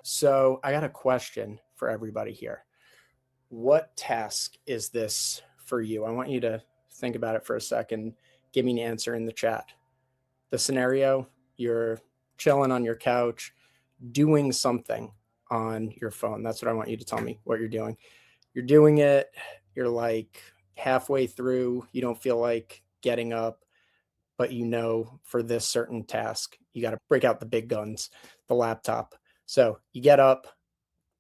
So I got a question for everybody here. What task is this for you? I want you to think about it for a second. Give me an answer in the chat. The scenario, you're chilling on your couch, doing something on your phone. That's what I want you to tell me what you're doing. You're doing it, you're like halfway through, you don't feel like getting up, but you know for this certain task, you got to break out the big guns, the laptop. So you get up,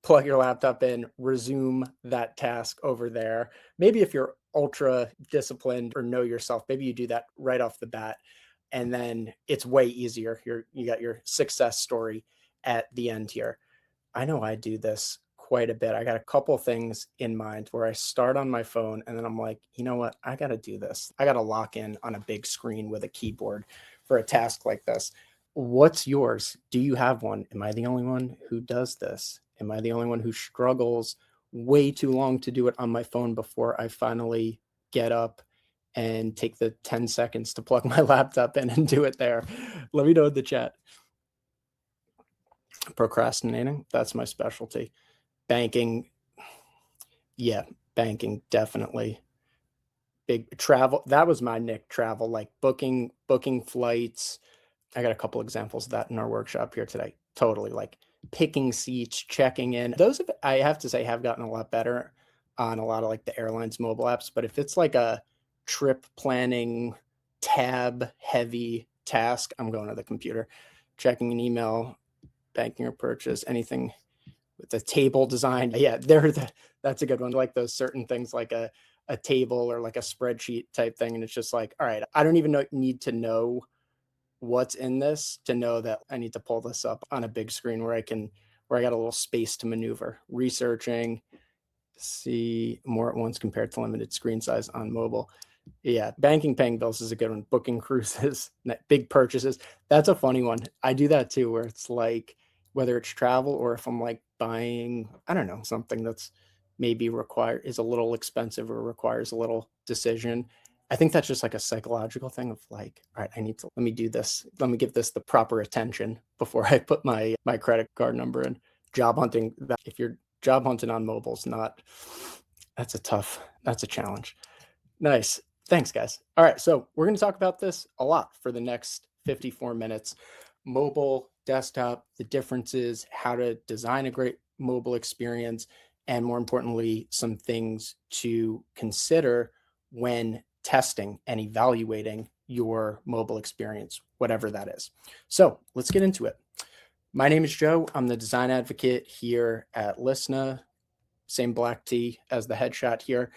plug your laptop in, resume that task over there. Maybe if you're ultra disciplined or know yourself, maybe you do that right off the bat, and then it's way easier. You got your success story at the end here. I know I do this quite a bit. I got a couple things in mind where I start on my phone and then I'm like, you know what? I got to do this. I got to lock in on a big screen with a keyboard for a task like this. What's yours? Do you have one? Am I the only one who does this? Am I the only one who struggles way too long to do it on my phone before I finally get up and take the 10 seconds to plug my laptop in and do it there? Let me know in the chat. Procrastinating, that's my specialty. Banking, yeah, banking, definitely. Big travel, that was my nick, travel, like booking flights. I got a couple examples of that in our workshop here today. Totally, like picking seats, checking in. Those have, I have to say, have gotten a lot better on a lot of like the airlines mobile apps. But if it's like a trip planning tab heavy task, I'm going to the computer, checking an email, banking or purchase, anything with the table design. Yeah, that's a good one. Like those certain things like a table or like a spreadsheet type thing. And it's just like, all right, I don't even need to know what's in this to know that I need to pull this up on a big screen where I got a little space to maneuver. Researching, see more at once compared to limited screen size on mobile. Yeah, banking, paying bills is a good one. Booking cruises, big purchases. That's a funny one. I do that too, where it's like, whether it's travel or if I'm like buying, I don't know, something that's maybe is a little expensive or requires a little decision. I think that's just like a psychological thing of like, all right, let me do this. Let me give this the proper attention before I put my credit card number in. Job hunting, if you're job hunting on mobile, that's a challenge. Nice. Thanks, guys. All right, so we're going to talk about this a lot for the next 54 minutes. Mobile, desktop, the differences, how to design a great mobile experience, and more importantly, some things to consider when testing and evaluating your mobile experience, whatever that is. So let's get into it. My name is Joe. I'm the design advocate here at Lyssna, same black tee as the headshot here.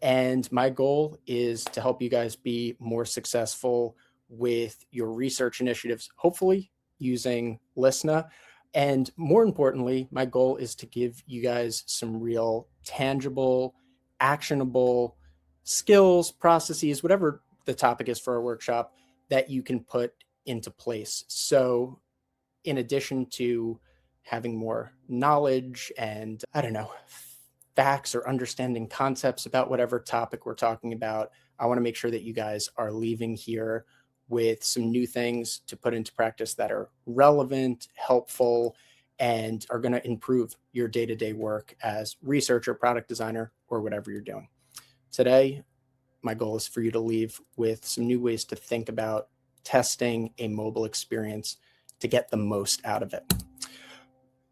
And my goal is to help you guys be more successful with your research initiatives, hopefully using Lyssna. And more importantly, my goal is to give you guys some real tangible, actionable skills, processes, whatever the topic is for our workshop, that you can put into place. So in addition to having more knowledge and, I don't know, facts or understanding concepts about whatever topic we're talking about, I want to make sure that you guys are leaving here with some new things to put into practice that are relevant, helpful, and are going to improve your day-to-day work as researcher, product designer, or whatever you're doing. Today, my goal is for you to leave with some new ways to think about testing a mobile experience to get the most out of it.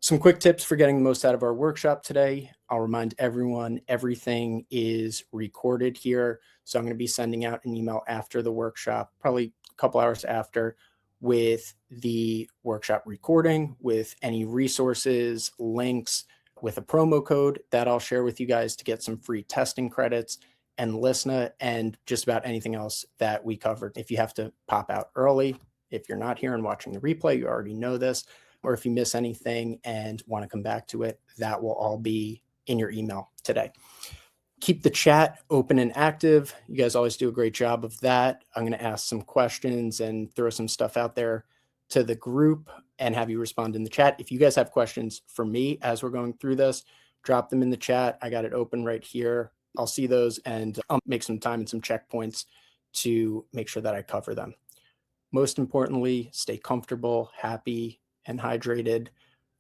Some quick tips for getting the most out of our workshop today. I'll remind everyone, everything is recorded here. So I'm going to be sending out an email after the workshop, probably a couple hours after, with the workshop recording, with any resources, links, with a promo code that I'll share with you guys to get some free testing credits, and Lyssna, and just about anything else that we covered. If you have to pop out early, if you're not here and watching the replay, you already know this. Or if you miss anything and want to come back to it, that will all be in your email today. Keep the chat open and active. You guys always do a great job of that. I'm going to ask some questions and throw some stuff out there to the group and have you respond in the chat. If you guys have questions for me as we're going through this, drop them in the chat. I got it open right here. I'll see those and I'll make some time and some checkpoints to make sure that I cover them. Most importantly, stay comfortable, happy, and hydrated,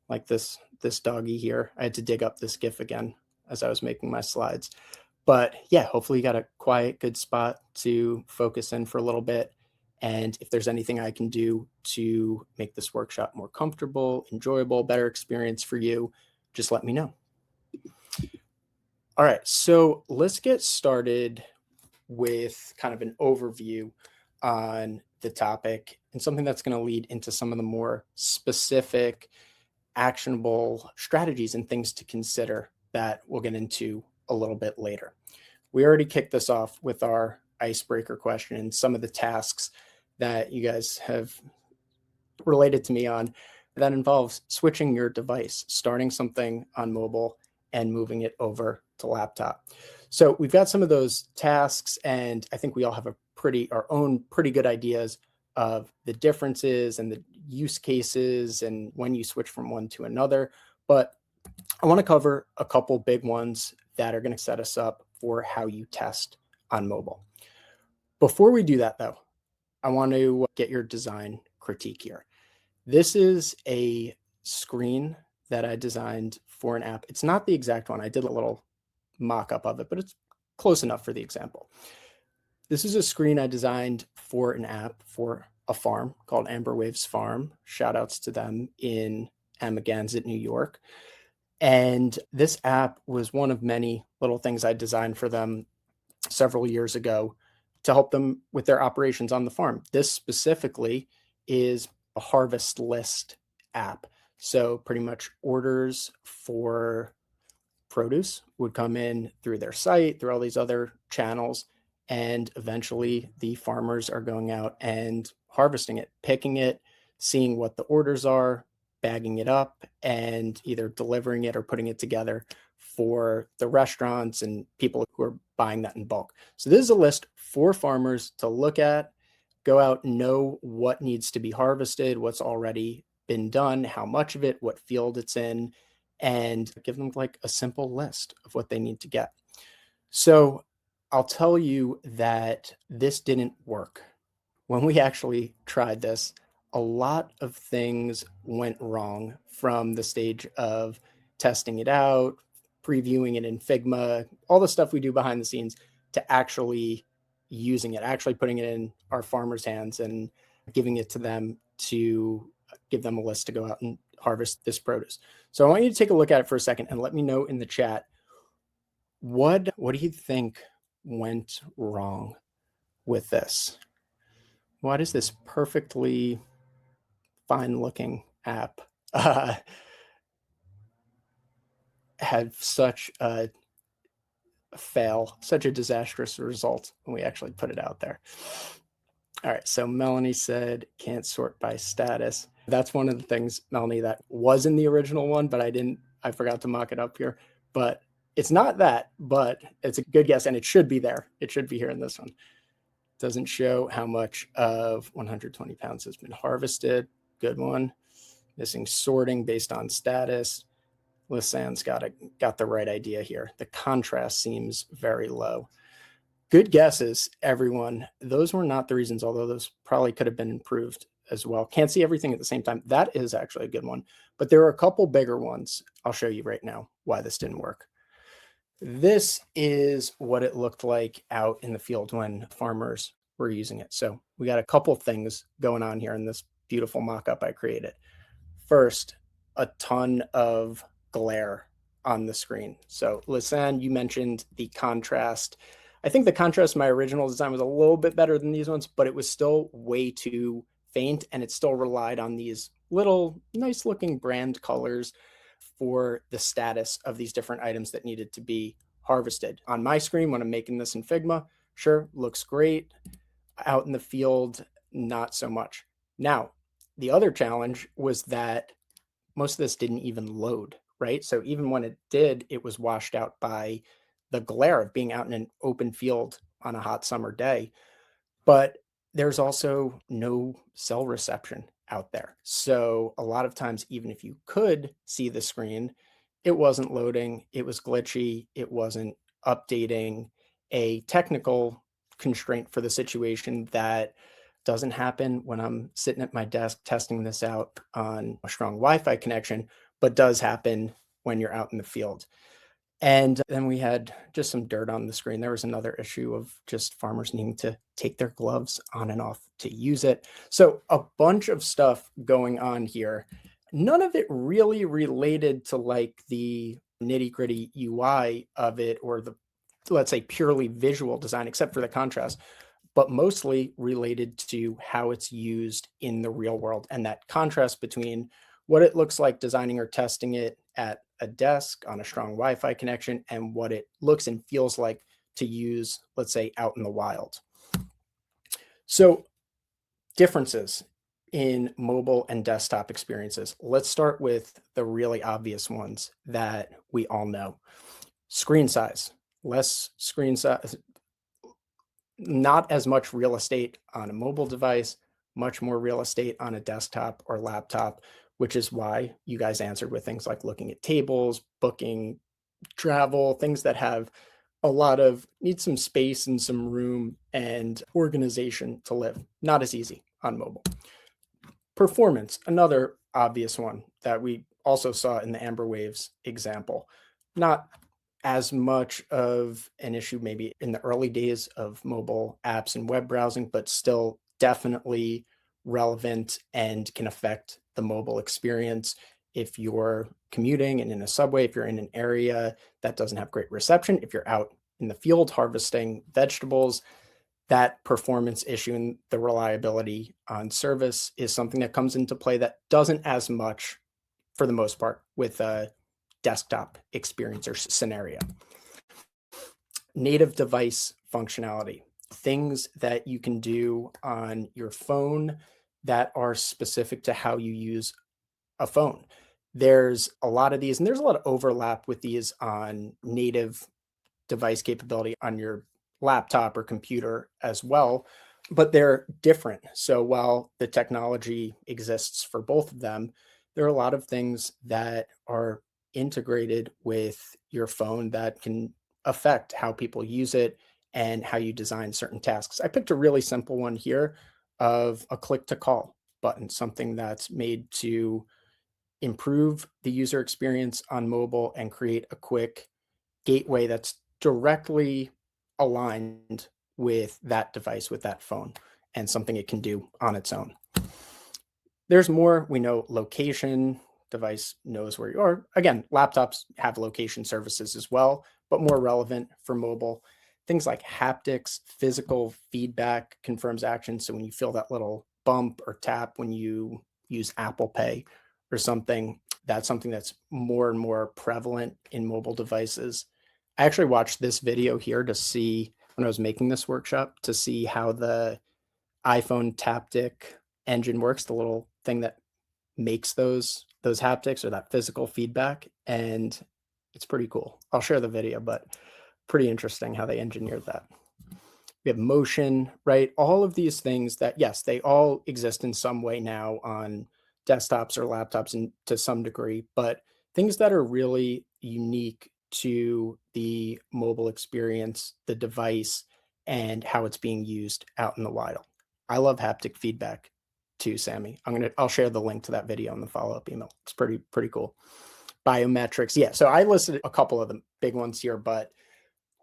like this this doggy here. I had to dig up this GIF again as I was making my slides. But yeah, hopefully you got a quiet, good spot to focus in for a little bit. And if there's anything I can do to make this workshop more comfortable, enjoyable, better experience for you, just let me know. All right, so let's get started with kind of an overview on the topic and something that's going to lead into some of the more specific, actionable strategies and things to consider that we'll get into a little bit later. We already kicked this off with our icebreaker question and some of the tasks that you guys have related to me on. That involves switching your device, starting something on mobile and moving it over to laptop. So we've got some of those tasks, and I think we all have our own pretty good ideas of the differences and the use cases and when you switch from one to another. But I want to cover a couple big ones that are going to set us up for how you test on mobile. Before we do that, though, I want to get your design critique here. This is a screen that I designed for an app. It's not the exact one. I did a little mock-up of it, but it's close enough for the example. This is a screen I designed for an app for a farm called Amber Waves Farm. Shout outs to them in Amagansett, New York. And this app was one of many little things I designed for them several years ago to help them with their operations on the farm. This specifically is a harvest list app. So pretty much orders for produce would come in through their site, through all these other channels, and eventually the farmers are going out and harvesting it, picking it, seeing what the orders are, bagging it up, and either delivering it or putting it together for the restaurants and people who are buying that in bulk. So this is a list for farmers to look at, go out and know what needs to be harvested, what's already been done, how much of it, what field it's in, and give them like a simple list of what they need to get. So I'll tell you that this didn't work. When we actually tried this, a lot of things went wrong from the stage of testing it out, previewing it in Figma, all the stuff we do behind the scenes, to actually using it, actually putting it in our farmers' hands and giving it to them to give them a list to go out and harvest this produce. So I want you to take a look at it for a second and let me know in the chat, what do you think went wrong with this? Why does this perfectly fine looking app had such a fail, such a disastrous result when we actually put it out there? All right, so Melanie said can't sort by status. That's one of the things, Melanie, that was in the original one, but I forgot to mock it up here. But it's not that, but it's a good guess, and it should be there. It should be here in this one. Doesn't show how much of 120 pounds has been harvested. Good one. Missing sorting based on status. Lyssna's got the right idea here. The contrast seems very low. Good guesses, everyone. Those were not the reasons, although those probably could have been improved as well. Can't see everything at the same time. That is actually a good one. But there are a couple bigger ones. I'll show you right now why this didn't work. This is what it looked like out in the field when farmers were using it. So we got a couple things going on here in this beautiful mock-up I created. First, a ton of glare on the screen. So Lyssna, you mentioned the contrast. I think the contrast in my original design was a little bit better than these ones, but it was still way too faint, and it still relied on these little nice looking brand colors for the status of these different items that needed to be harvested. On my screen, when I'm making this in Figma, sure, looks great. Out in the field, not so much. Now, the other challenge was that most of this didn't even load, right? So even when it did, it was washed out by the glare of being out in an open field on a hot summer day. But there's also no cell reception out there. So a lot of times, even if you could see the screen, it wasn't loading, it was glitchy, it wasn't updating. A technical constraint for the situation that Doesn't happen when I'm sitting at my desk testing this out on a strong Wi-Fi connection, but does happen when you're out in the field. And then we had just some dirt on the screen. There was another issue of just farmers needing to take their gloves on and off to use it. So a bunch of stuff going on here. None of it really related to like the nitty-gritty UI of it or the, let's say, purely visual design, except for the contrast, but mostly related to how it's used in the real world and that contrast between what it looks like designing or testing it at a desk on a strong Wi-Fi connection and what it looks and feels like to use, let's say, out in the wild. So differences in mobile and desktop experiences. Let's start with the really obvious ones that we all know. Screen size, less screen size, not as much real estate on a mobile device, much more real estate on a desktop or laptop, which is why you guys answered with things like looking at tables, booking travel, things that have a lot of need some space and some room and organization to live. Not as easy on mobile. Performance, another obvious one that we also saw in the Amber Waves example. Not as much of an issue maybe in the early days of mobile apps and web browsing, but still definitely relevant and can affect the mobile experience. If you're commuting and in a subway, if you're in an area that doesn't have great reception, if you're out in the field harvesting vegetables, that performance issue and the reliability on service is something that comes into play that doesn't as much, for the most part, with a desktop experience or scenario. Native device functionality, things that you can do on your phone that are specific to how you use a phone. There's a lot of these, and there's a lot of overlap with these on native device capability on your laptop or computer as well, but they're different. So while the technology exists for both of them, there are a lot of things that are integrated with your phone that can affect how people use it and how you design certain tasks. I picked a really simple one here of a click to call button, something that's made to improve the user experience on mobile and create a quick gateway that's directly aligned with that device, with that phone, and something it can do on its own. There's more. We know location, device knows where you are. Again, laptops have location services as well, but more relevant for mobile. Things like haptics, physical feedback confirms action. So when you feel that little bump or tap when you use Apple Pay or something, that's something that's more and more prevalent in mobile devices. I actually watched this video here to see, when I was making this workshop, to see how the iPhone Taptic engine works, the little thing that makes those haptics or that physical feedback, and it's pretty cool. I'll share the video, but pretty interesting how they engineered that. We have motion, right? All of these things that, yes, they all exist in some way now on desktops or laptops and to some degree, but things that are really unique to the mobile experience, the device, and how it's being used out in the wild. I love haptic feedback too, Sammy. I'll share the link to that video in the follow-up email. It's pretty cool. Biometrics. Yeah, so I listed a couple of the big ones here, but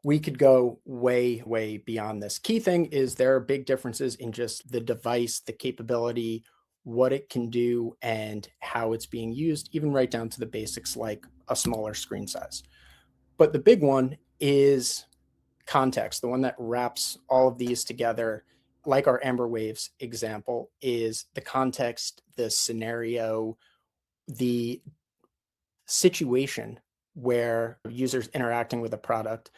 we could go way beyond this. Key thing is there are big differences in just the device, the capability, what it can do, and how it's being used, even right down to the basics like a smaller screen size. But the big one is context. The one that wraps all of these together, like our Amber Waves example, is the context, the scenario, the situation where users interacting with a product,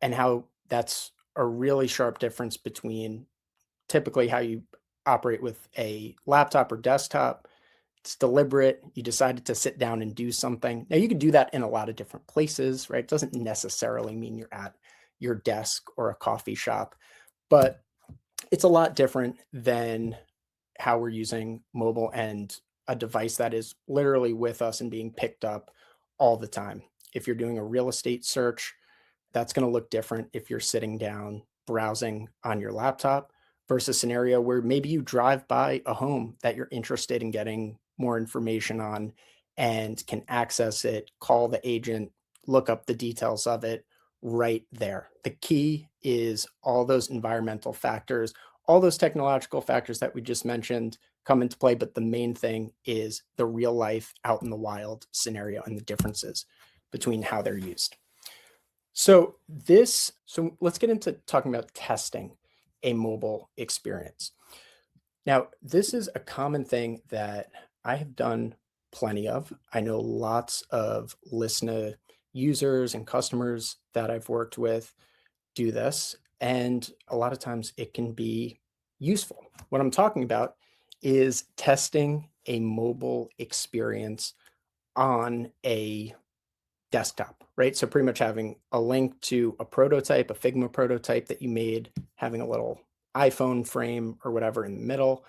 and how that's a really sharp difference between typically how you operate with a laptop or desktop. It's deliberate. You decided to sit down and do something. Now, you could do that in a lot of different places, right? It doesn't necessarily mean you're at your desk or a coffee shop, but it's a lot different than how we're using mobile and a device that is literally with us and being picked up all the time. If you're doing a real estate search, that's going to look different if you're sitting down browsing on your laptop versus scenario where maybe you drive by a home that you're interested in getting more information on and can access it, call the agent, look up the details of it right there. The key is all those environmental factors, all those technological factors that we just mentioned come into play, but the main thing is the real life out in the wild scenario and the differences between how they're used. So let's get into talking about testing a mobile experience. Now, this is a common thing that I have done plenty of. I know lots of Lyssna users and customers that I've worked with do this, and a lot of times it can be useful. What I'm talking about is testing a mobile experience on a desktop, right? So pretty much having a link to a prototype, a Figma prototype that you made, having a little iPhone frame or whatever in the middle.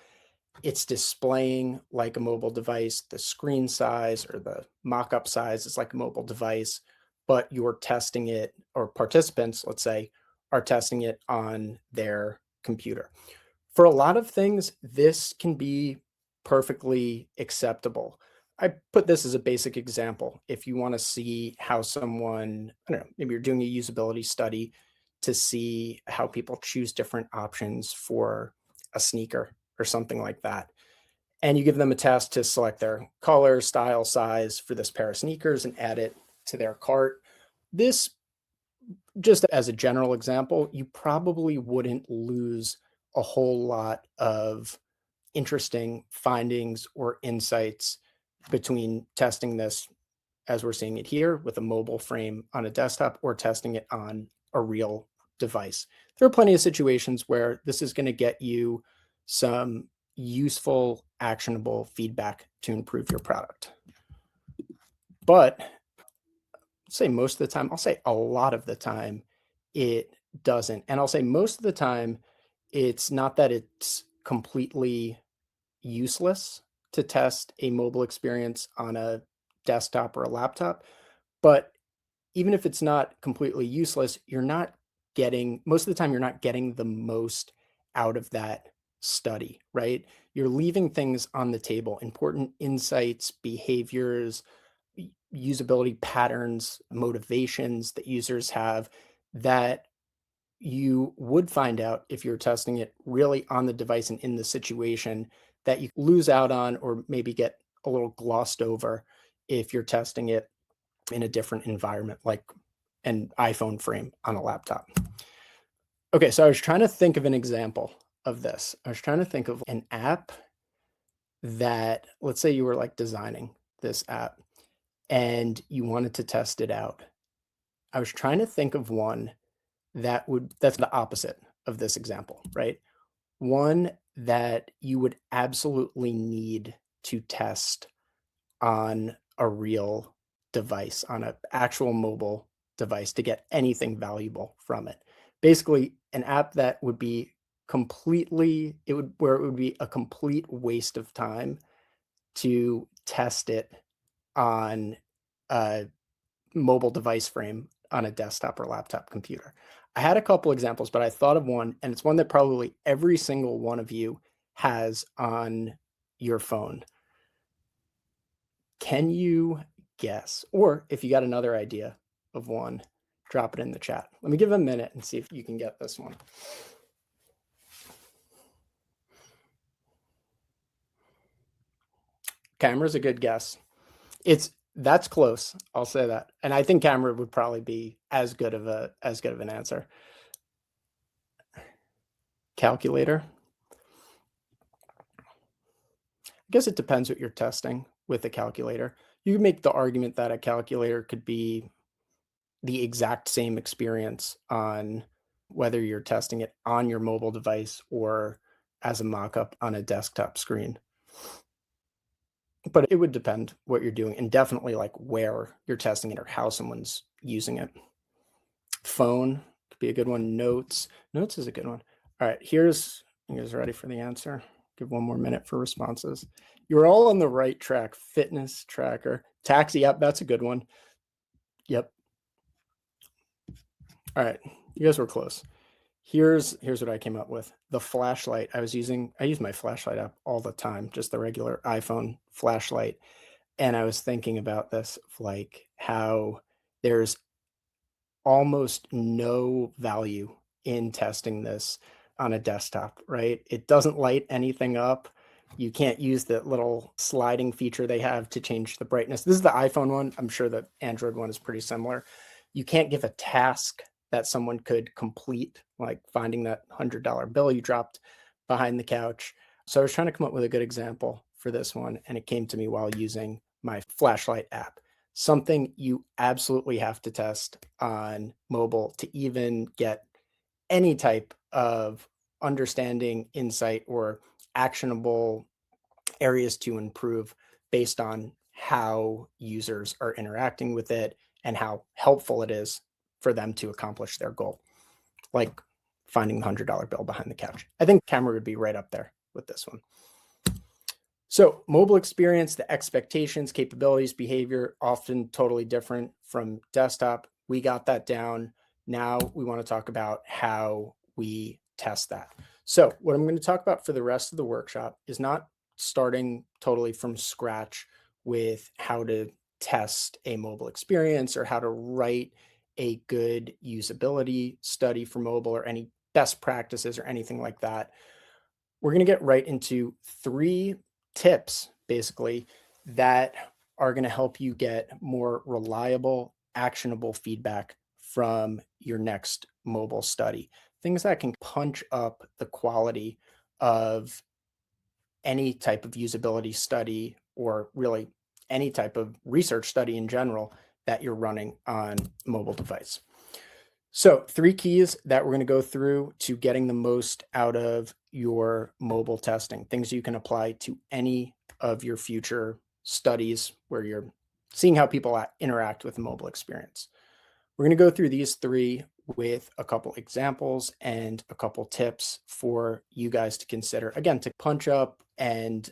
It's displaying like a mobile device. The screen size or the mock-up size is like a mobile device, but you're testing it, or participants, let's say, are testing it on their computer. For a lot of things, this can be perfectly acceptable. I put this as a basic example. If you want to see how someone, I don't know, maybe you're doing a usability study to see how people choose different options for a sneaker or something like that. And you give them a task to select their color, style, size for this pair of sneakers and add it to their cart. This, just as a general example, you probably wouldn't lose a whole lot of interesting findings or insights between testing this as we're seeing it here with a mobile frame on a desktop or testing it on a real device. There are plenty of situations where this is going to get you some useful, actionable feedback to improve your product. But say most of the time, I'll say a lot of the time, it doesn't. And I'll say most of the time, it's not that it's completely useless to test a mobile experience on a desktop or a laptop, but even if it's not completely useless, most of the time, you're not getting the most out of that study, right? You're leaving things on the table, important insights, behaviors, usability patterns, motivations that users have that you would find out if you're testing it really on the device and in the situation that you lose out on or maybe get a little glossed over if you're testing it in a different environment like an iPhone frame on a laptop. Okay, so I was trying to think of an example of this. I was trying to think of an app that, let's say you were like designing this app and you wanted to test it out. I was trying to think of one that's the opposite of this example, right? One that you would absolutely need to test on a real device, on an actual mobile device to get anything valuable from it. Basically, an app that would be it would be a complete waste of time to test it on a mobile device frame on a desktop or laptop computer. I had a couple examples, but I thought of one, and it's one that probably every single one of you has on your phone. Can you guess? Or if you got another idea of one, drop it in the chat. Let me give a minute and see if you can get this one. Camera's a good guess. That's close. I'll say that. And I think camera would probably be as good of an answer. Calculator. I guess it depends what you're testing with a calculator. You can make the argument that a calculator could be the exact same experience on whether you're testing it on your mobile device or as a mock-up on a desktop screen. But it would depend what you're doing and definitely like where you're testing it or how someone's using it. Phone could be a good one. Notes is a good one. All right, you guys ready for the answer? Give one more minute for responses. You're all on the right track. Fitness tracker. Taxi app, that's a good one. Yep. All right, you guys were close. Here's what I came up with. The flashlight I use my flashlight app all the time, just the regular iPhone flashlight. And I was thinking about this, like how there's almost no value in testing this on a desktop, right? It doesn't light anything up. You can't use the little sliding feature they have to change the brightness. This is the iPhone one. I'm sure the Android one is pretty similar. You can't give a task that someone could complete, like finding that $100 bill you dropped behind the couch. So I was trying to come up with a good example for this one, and it came to me while using my flashlight app. Something you absolutely have to test on mobile to even get any type of understanding, insight, or actionable areas to improve based on how users are interacting with it and how helpful it is for them to accomplish their goal, like finding the $100 bill behind the couch. I think camera would be right up there with this one. So mobile experience, the expectations, capabilities, behavior, often totally different from desktop. We got that down. Now we want to talk about how we test that. So what I'm going to talk about for the rest of the workshop is not starting totally from scratch with how to test a mobile experience or how to write a good usability study for mobile or any best practices or anything like that. We're going to get right into 3 tips, basically, that are going to help you get more reliable, actionable feedback from your next mobile study. Things that can punch up the quality of any type of usability study or really any type of research study in general that you're running on mobile device. So 3 keys that we're going to go through to getting the most out of your mobile testing, things you can apply to any of your future studies where you're seeing how people interact with the mobile experience. We're going to go through these 3 with a couple examples and a couple tips for you guys to consider, again, to punch up and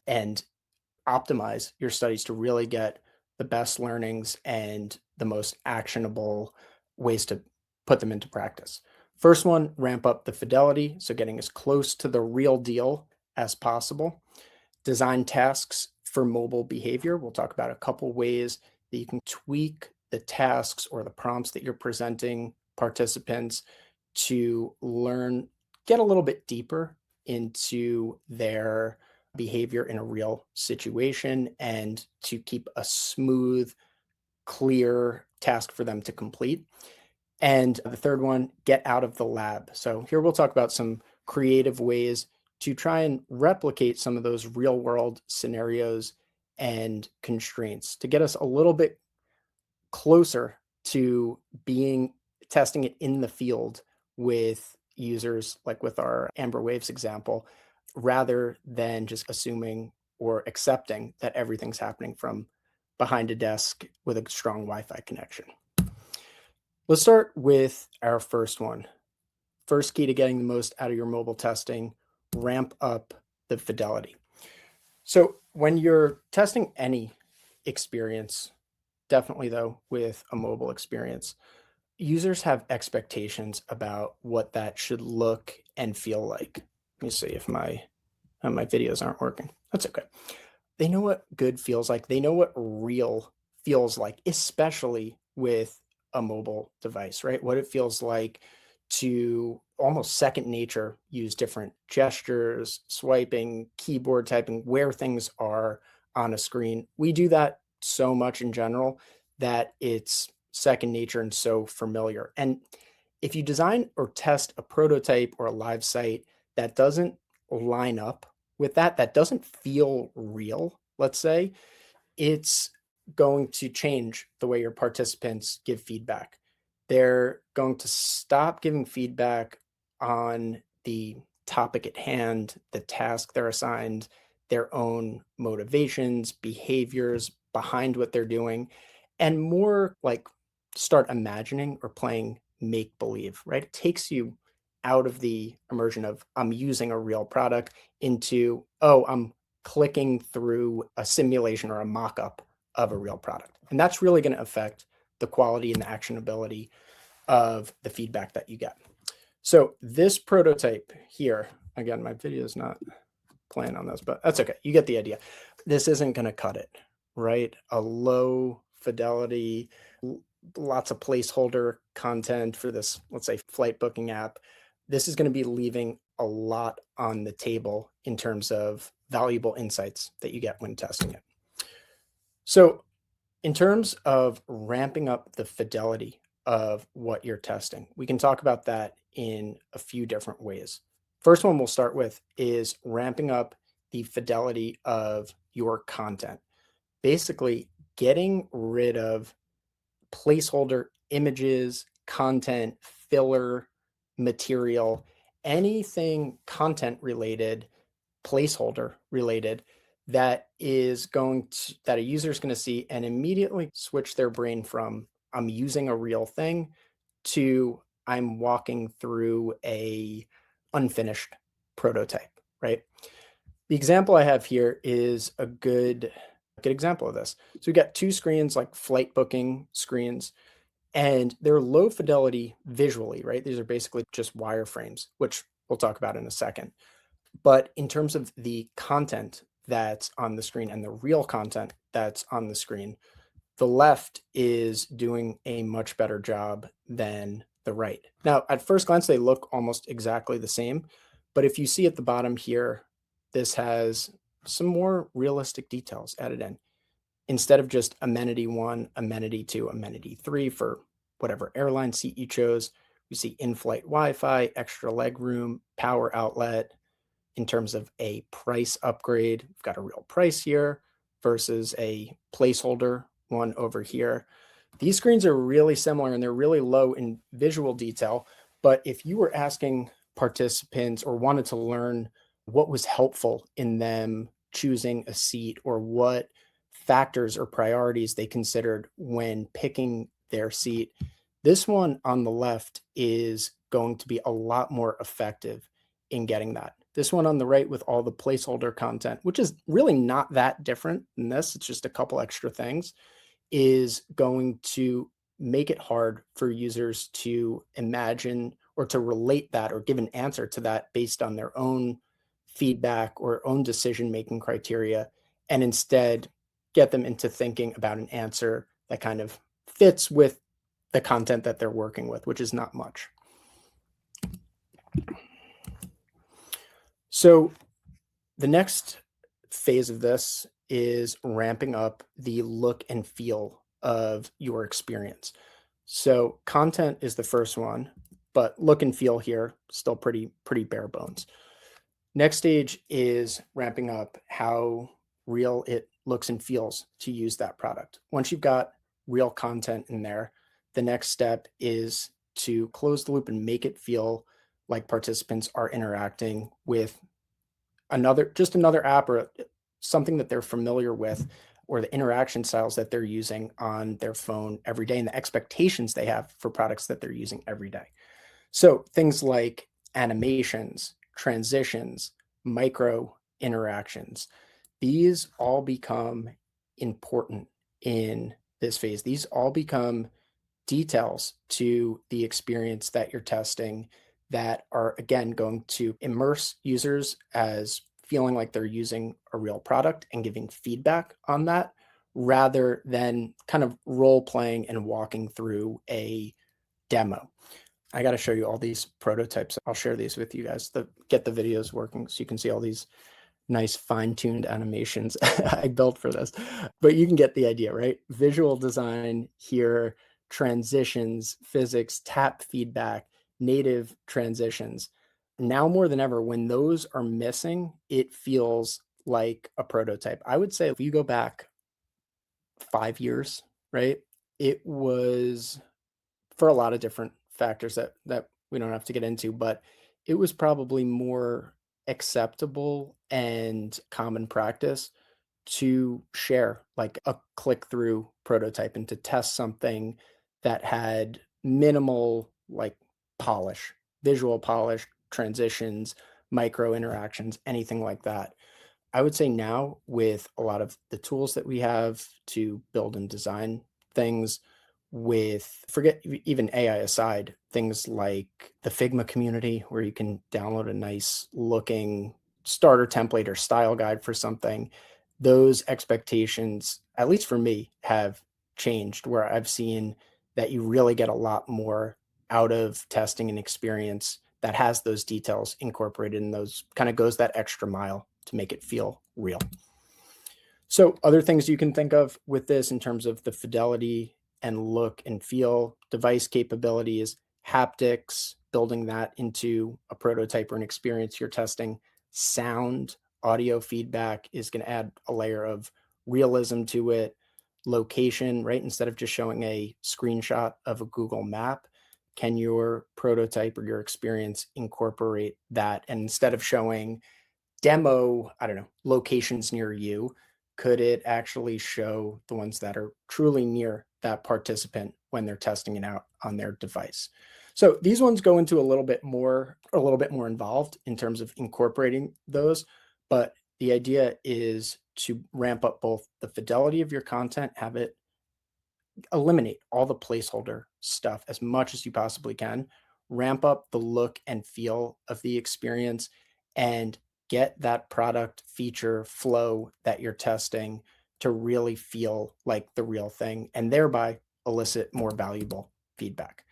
optimize your studies to really get the best learnings and the most actionable ways to put them into practice. First one, ramp up the fidelity, so getting as close to the real deal as possible. Design tasks for mobile behavior. We'll talk about a couple ways that you can tweak the tasks or the prompts that you're presenting participants to learn, get a little bit deeper into their behavior in a real situation and to keep a smooth, clear task for them to complete. And the third one, get out of the lab. So here we'll talk about some creative ways to try and replicate some of those real world scenarios and constraints to get us a little bit closer to testing it in the field with users, like with our Amber Waves example, rather than just assuming or accepting that everything's happening from behind a desk with a strong Wi-Fi connection. Let's start with our first one. First key to getting the most out of your mobile testing, ramp up the fidelity. So when you're testing any experience, definitely though with a mobile experience, users have expectations about what that should look and feel like. Let me see if my videos aren't working. That's okay. They know what good feels like. They know what real feels like, especially with a mobile device, right? What it feels like to almost second nature use different gestures, swiping, keyboard typing, where things are on a screen. We do that so much in general that it's second nature and so familiar. And if you design or test a prototype or a live site that doesn't line up with that, that doesn't feel real, let's say, it's going to change the way your participants give feedback. They're going to stop giving feedback on the topic at hand, the task they're assigned, their own motivations, behaviors behind what they're doing, and more like start imagining or playing make believe, right? It takes you out of the immersion of I'm using a real product into, oh, I'm clicking through a simulation or a mock-up of a real product. And that's really going to affect the quality and the actionability of the feedback that you get. So this prototype here, again, my video is not playing on this, but that's okay. You get the idea. This isn't going to cut it, right? A low fidelity, lots of placeholder content for this, let's say, flight booking app. This is going to be leaving a lot on the table in terms of valuable insights that you get when testing it. So in terms of ramping up the fidelity of what you're testing, we can talk about that in a few different ways. First one we'll start with is ramping up the fidelity of your content. Basically, getting rid of placeholder images, content, filler, material, anything content related, placeholder related that is going to, that a user is going to see and immediately switch their brain from I'm using a real thing to I'm walking through a unfinished prototype, right? The example I have here is a good example of this. So we got two screens, like flight booking screens, and they're low fidelity visually, right? These are basically just wireframes, which we'll talk about in a second. But in terms of the content that's on the screen and the real content that's on the screen, the left is doing a much better job than the right. Now, at first glance, they look almost exactly the same. But if you see at the bottom here, this has some more realistic details added in. Instead of just amenity 1, amenity 2, amenity 3 for whatever airline seat you chose, we see in-flight Wi-Fi, extra leg room, power outlet. In terms of a price upgrade, we've got a real price here versus a placeholder one over here. These screens are really similar and they're really low in visual detail. But if you were asking participants or wanted to learn what was helpful in them choosing a seat or what factors or priorities they considered when picking their seat, this one on the left is going to be a lot more effective in getting that. This one on the right with all the placeholder content, which is really not that different than this, it's just a couple extra things, is going to make it hard for users to imagine or to relate that or give an answer to that based on their own feedback or own decision-making criteria, and instead get them into thinking about an answer that kind of fits with the content that they're working with, which is not much. So the next phase of this is ramping up the look and feel of your experience. So content is the first one, but look and feel here, still pretty bare bones. Next stage is ramping up how real it looks and feels to use that product. Once you've got real content in there, the next step is to close the loop and make it feel like participants are interacting with another app or something that they're familiar with, or the interaction styles that they're using on their phone every day and the expectations they have for products that they're using every day. So things like animations, transitions, micro interactions, these all become important in this phase. These all become details to the experience that you're testing that are, again, going to immerse users as feeling like they're using a real product and giving feedback on that, rather than kind of role playing and walking through a demo. I got to show you all these prototypes. I'll share these with you guys to get the videos working so you can see all these nice fine-tuned animations I built for this. But you can get the idea, right? Visual design here, transitions, physics, tap feedback, native transitions. Now more than ever, when those are missing, it feels like a prototype. I would say if you go back 5 years, right, it was, for a lot of different factors that we don't have to get into, but it was probably more acceptable and common practice to share like a click-through prototype and to test something that had minimal like polish, visual polish, transitions, micro interactions, anything like that. I would say now with a lot of the tools that we have to build and design things, with, forget even AI aside, things like the Figma community, where you can download a nice looking starter template or style guide for something. Those expectations, at least for me, have changed, where I've seen that you really get a lot more out of testing an experience that has those details incorporated, and those kind of goes that extra mile to make it feel real. So other things you can think of with this in terms of the fidelity and look and feel, device capabilities, haptics, building that into a prototype or an experience you're testing, sound, audio feedback is going to add a layer of realism to it, location, right? Instead of just showing a screenshot of a Google map, can your prototype or your experience incorporate that? And instead of showing demo, I don't know, locations near you, could it actually show the ones that are truly near that participant when they're testing it out on their device? So these ones go into a little bit more involved in terms of incorporating those, but the idea is to ramp up both the fidelity of your content, have it eliminate all the placeholder stuff as much as you possibly can, ramp up the look and feel of the experience, and get that product feature flow that you're testing to really feel like the real thing, and thereby elicit more valuable feedback.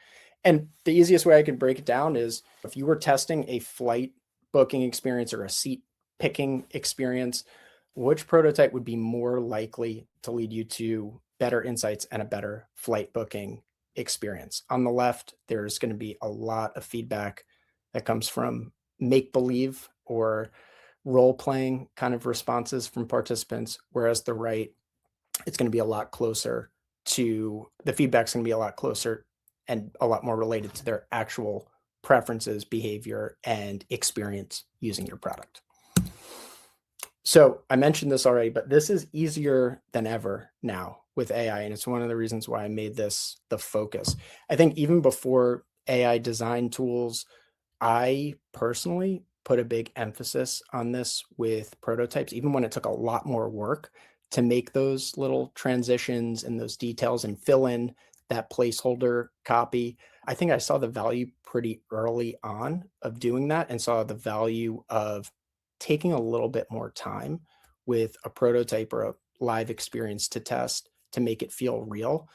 And the easiest way I can break it down is if you were testing a flight booking experience or a seat picking experience, which prototype would be more likely to lead you to better insights and a better flight booking experience? On the left, there's going to be a lot of feedback that comes from make believe or role playing kind of responses from participants, whereas the right, it's going to be a lot closer to the feedback's going to be a lot closer and a lot more related to their actual preferences, behavior, and experience using your product. So I mentioned this already, but this is easier than ever now with AI, and it's one of the reasons why I made this the focus. I think even before AI design tools, I personally put a big emphasis on this with prototypes, even when it took a lot more work to make those little transitions and those details and fill in that placeholder copy. I think I saw the value pretty early on of doing that, and saw the value of taking a little bit more time with a prototype or a live experience to test to make it feel real.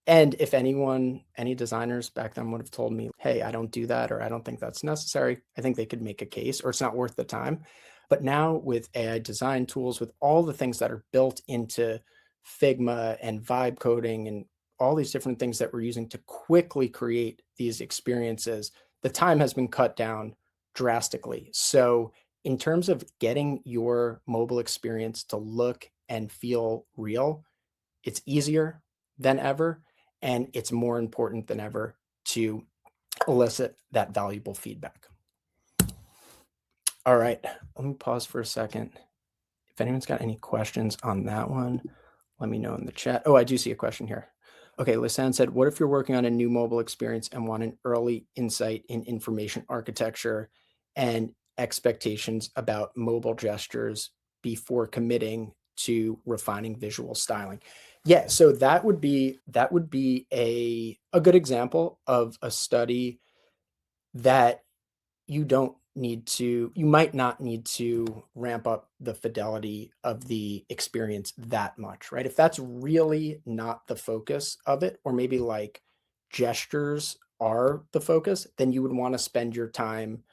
And if any designers back then would have told me, hey, I don't do that, or I don't think that's necessary, I think they could make a case, or it's not worth the time. But now with AI design tools, with all the things that are built into Figma and vibe coding and all these different things that we're using to quickly create these experiences, the time has been cut down drastically. So in terms of getting your mobile experience to look and feel real, it's easier than ever, and it's more important than ever to elicit that valuable feedback. All right, let me pause for a second. If anyone's got any questions on that one, let me know in the chat. Oh, I do see a question here. Okay, Lyssna said, what if you're working on a new mobile experience and want an early insight in information architecture and expectations about mobile gestures before committing to refining visual styling? Yeah, so that would be a good example of a study that you might not need to ramp up the fidelity of the experience that much, right? If that's really not the focus of it, or maybe like gestures are the focus, then you would want to spend your time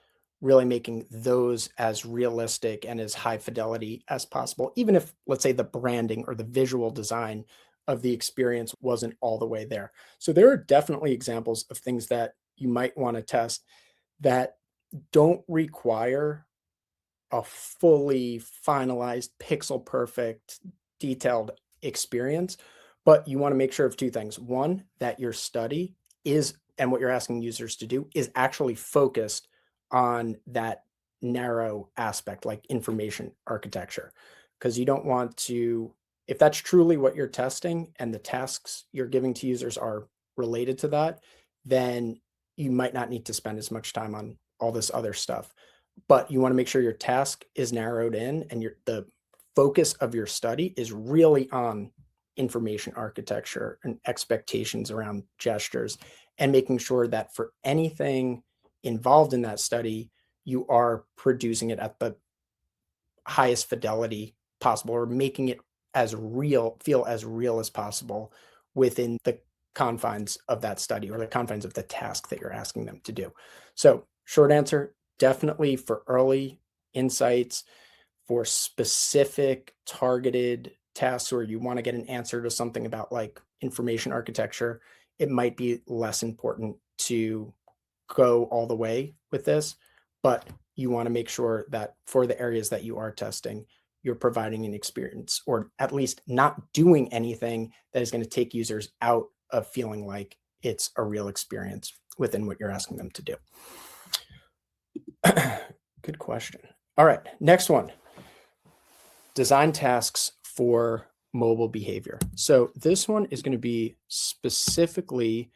really making those as realistic and as high fidelity as possible, even if, let's say, the branding or the visual design of the experience wasn't all the way there. So there are definitely examples of things that you might want to test that don't require a fully finalized, pixel perfect, detailed experience, but you want to make sure of two things. One, that your study is, and what you're asking users to do, is actually focused on that narrow aspect, like information architecture. Because you don't want to, if that's truly what you're testing and the tasks you're giving to users are related to that, then you might not need to spend as much time on all this other stuff. But you want to make sure your task is narrowed in and the focus of your study is really on information architecture and expectations around gestures, and making sure that for anything involved in that study, you are producing it at the highest fidelity possible, or making it feel as real as possible within the confines of that study or the confines of the task that you're asking them to do. So, short answer, definitely for early insights, for specific targeted tasks where you want to get an answer to something about like information architecture, it might be less important to go all the way with this, but you want to make sure that for the areas that you are testing, you're providing an experience, or at least not doing anything that is going to take users out of feeling like it's a real experience within what you're asking them to do. Good question. All right, next one. Design tasks for mobile behavior. So this one is going to be specifically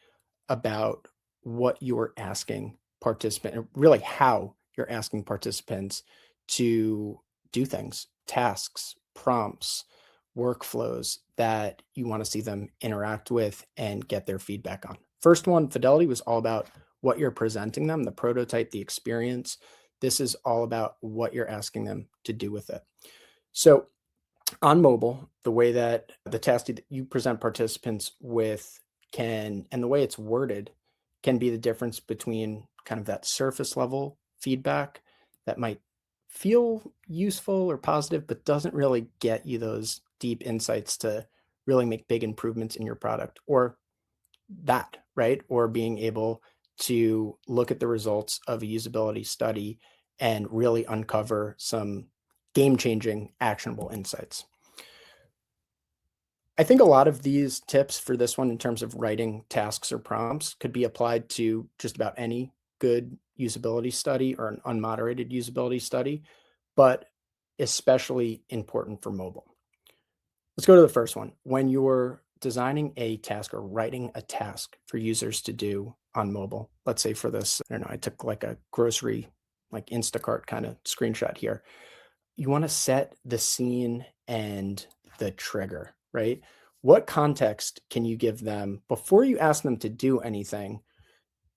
about what you're asking participants, and really how you're asking participants to do things, tasks, prompts, workflows that you want to see them interact with and get their feedback on. First one, fidelity, was all about what you're presenting them, the prototype, the experience. This is all about what you're asking them to do with it. So on mobile, the way that the task that you present participants with and the way it's worded can be the difference between kind of that surface level feedback that might feel useful or positive, but doesn't really get you those deep insights to really make big improvements in your product, or that, right? Or being able to look at the results of a usability study and really uncover some game-changing actionable insights. I think a lot of these tips for this one in terms of writing tasks or prompts could be applied to just about any good usability study or an unmoderated usability study, but especially important for mobile. Let's go to the first one. When you're designing a task or writing a task for users to do on mobile, let's say for this, I don't know, I took like a grocery, like Instacart kind of screenshot here. You want to set the scene and the trigger, right? What context can you give them before you ask them to do anything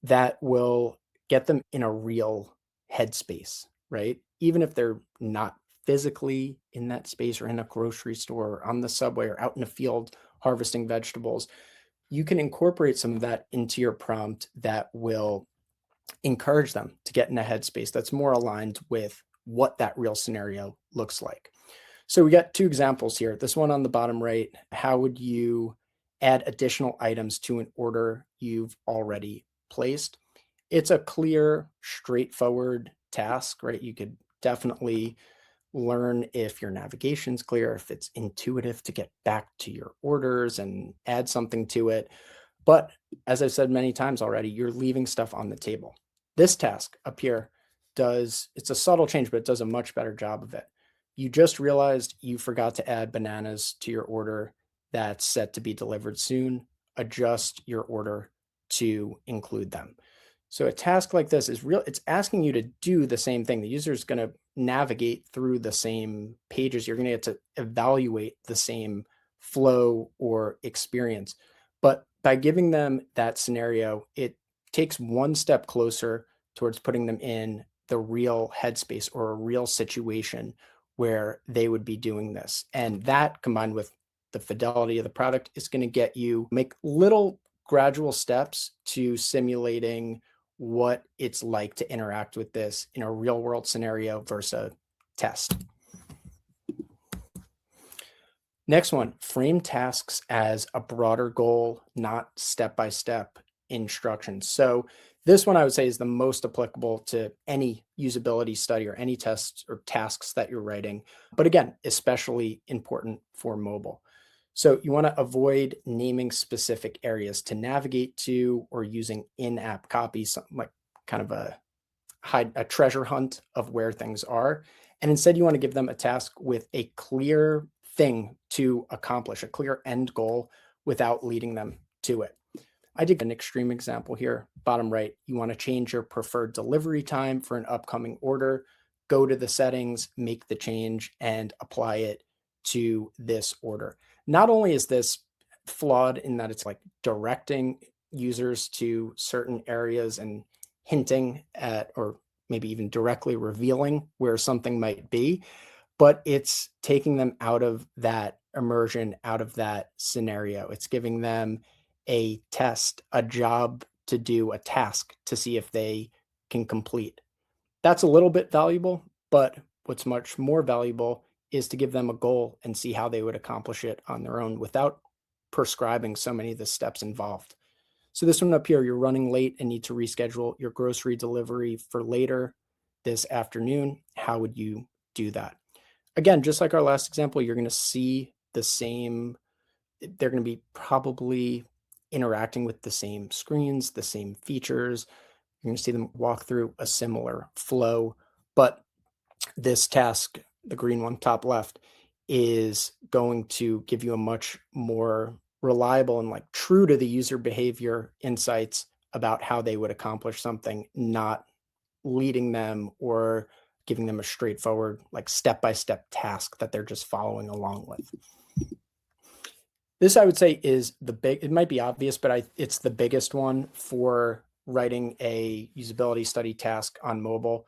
that will get them in a real headspace, right? Even if they're not physically in that space or in a grocery store or on the subway or out in a field harvesting vegetables, you can incorporate some of that into your prompt that will encourage them to get in a headspace that's more aligned with what that real scenario looks like. So we got two examples here. This one on the bottom right, how would you add additional items to an order you've already placed? It's a clear, straightforward task, right? You could definitely learn if your navigation's clear, if it's intuitive to get back to your orders and add something to it. But as I've said many times already, you're leaving stuff on the table. This task up here it's a subtle change, but it does a much better job of it. You just realized you forgot to add bananas to your order that's set to be delivered soon. Adjust your order to include them. So a task like this it's asking you to do the same thing. The user is going to navigate through the same pages. You're going to get to evaluate the same flow or experience. But by giving them that scenario, it takes one step closer towards putting them in the real headspace or a real situation where they would be doing this. And that, combined with the fidelity of the product, is going to get you make little gradual steps to simulating what it's like to interact with this in a real world scenario versus a test. Next one, frame tasks as a broader goal, not step-by-step instructions. So this one I would say is the most applicable to any usability study or any tests or tasks that you're writing. But again, especially important for mobile. So you want to avoid naming specific areas to navigate to or using in-app copy, something like kind of a treasure hunt of where things are. And instead you want to give them a task with a clear thing to accomplish, a clear end goal without leading them to it. I did an extreme example here, bottom right. You want to change your preferred delivery time for an upcoming order, go to the settings, make the change, and apply it to this order. Not only is this flawed in that it's like directing users to certain areas and hinting at, or maybe even directly revealing where something might be, but it's taking them out of that immersion, out of that scenario. It's giving them a test, a job to do, a task to see if they can complete. That's a little bit valuable, but what's much more valuable is to give them a goal and see how they would accomplish it on their own without prescribing so many of the steps involved. So this one up here, you're running late and need to reschedule your grocery delivery for later this afternoon. How would you do that? Again, just like our last example, you're going to see the same, they're going to be probably interacting with the same screens, the same features. You're going to see them walk through a similar flow, but this task, the green one top left, is going to give you a much more reliable and like true to the user behavior insights about how they would accomplish something, not leading them or giving them a straightforward, like step-by-step task that they're just following along with. This I would say is it might be obvious, but it's the biggest one for writing a usability study task on mobile,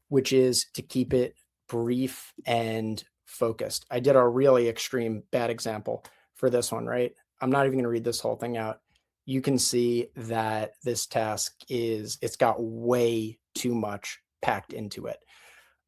which is to keep it brief and focused. I did a really extreme bad example for this one, right? I'm not even going to read this whole thing out. You can see that this task it's got way too much packed into it.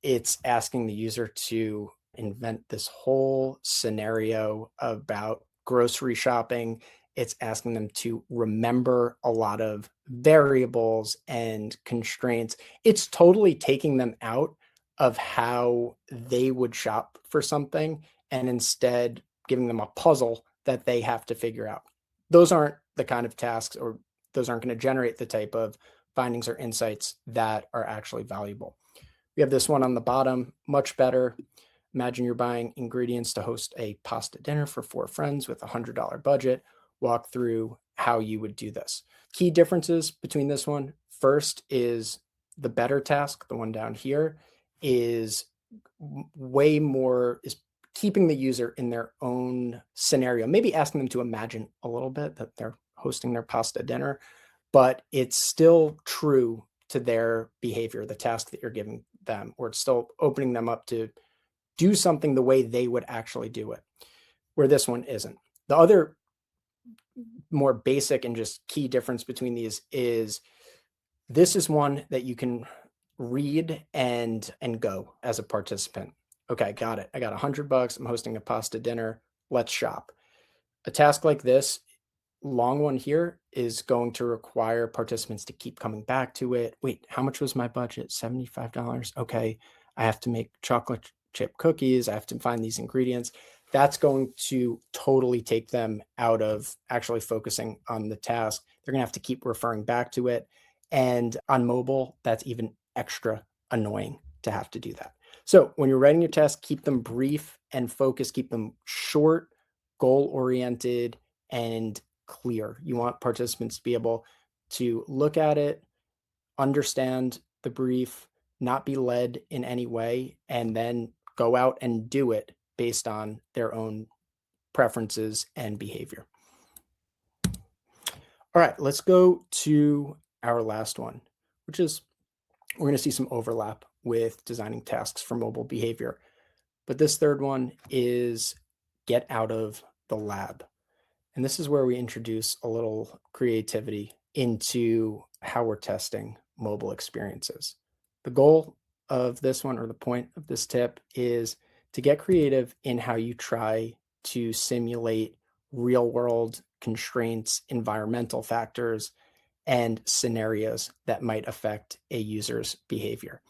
It's asking the user to invent this whole scenario about grocery shopping. It's asking them to remember a lot of variables and constraints. It's totally taking them out of how they would shop for something and instead giving them a puzzle that they have to figure out. Those aren't the kind of tasks, or those aren't going to generate the type of findings or insights that are actually valuable. We have this one on the bottom, much better. Imagine you're buying ingredients to host a pasta dinner for 4 friends with a $100 budget. Walk through how you would do this. Key differences between this one. First is the better task, the one down here, is way more, is keeping the user in their own scenario, maybe asking them to imagine a little bit that they're hosting their pasta dinner, but it's still true to their behavior, the task that you're giving them, or it's still opening them up to do something the way they would actually do it, where this one isn't. The other more basic and just key difference between these is this is one that you can read and go as a participant. Okay, got it. I got $100. I'm hosting a pasta dinner. Let's shop. A task like this, long one here, is going to require participants to keep coming back to it. Wait, how much was my budget? $75. Okay, I have to make chocolate chip cookies. I have to find these ingredients. That's going to totally take them out of actually focusing on the task. They're going to have to keep referring back to it. And on mobile, that's even extra annoying to have to do that. So when you're writing your tasks, keep them brief and focused, keep them short, goal-oriented, and clear. You want participants to be able to look at it, understand the brief, not be led in any way, and then go out and do it based on their own preferences and behavior. All right, let's go to our last one, which is we're going to see some overlap with designing tasks for mobile behavior. But this third one is get out of the lab. And this is where we introduce a little creativity into how we're testing mobile experiences. The goal of this one, or the point of this tip, is to get creative in how you try to simulate real world constraints, environmental factors, and scenarios that might affect a user's behavior.